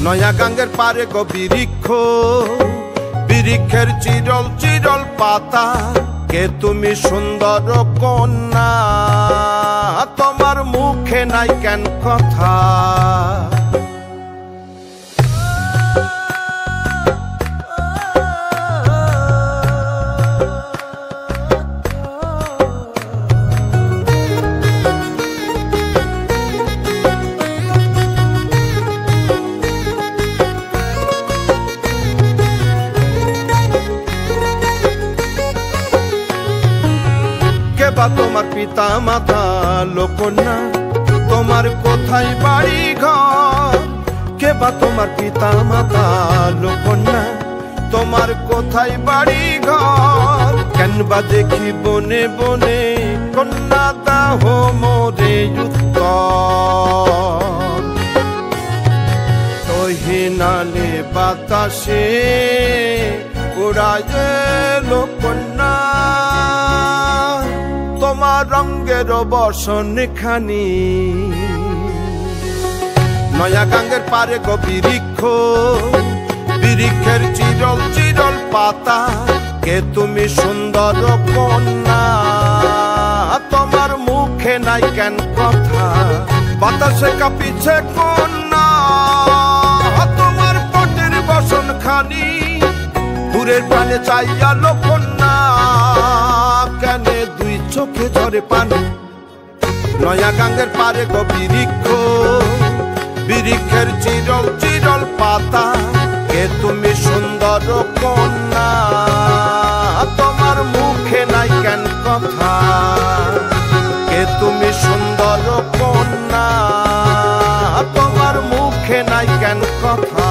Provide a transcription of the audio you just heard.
নয়া গাঙ্গের পারে গো বৃক্ষ, বৃক্ষের চিরল চিরল পাতা, কে তুমি সুন্দর কন্যা, তোমার মুখে নাই কেন কথা। তোমার পিতা মাতা লোকন্যা, তোমার কোথায় বাড়ি ঘর, কে বা তোমার পিতা মাতা লোকন্যা, তোমার কোথায় বাড়ি ঘর, কেন বা দেখি বনে বনে কন্যা দাহ মোরে উত্তর। তহিনালে বাতাসে উড়ায় লোকন্যা, তোমার রঙের বসন খানি। নয়া গাঙ্গের পারে গো বৃক্ষ, বৃক্ষের চিরল চিরল পাতা, কে তুমি সুন্দর কন্যা, তোমার মুখে নাই কেন কথা। বাতাসে কাঁপিছে কন্যা, তোমার পটের বসন খানি, দূরের প্রাণে চাইয়া লোকন্যা, কেনে দুই চোখে ঝরে পানি। নয়া গাঙ্গের পারে গো বৃক্ষ, বৃক্ষের চিরল চিরল পাতা, কে তুমি সুন্দর কন্যা, তোমার মুখে নাই কেন কথা। কে তুমি সুন্দর কন্যা, তোমার মুখে নাই কেন কথা।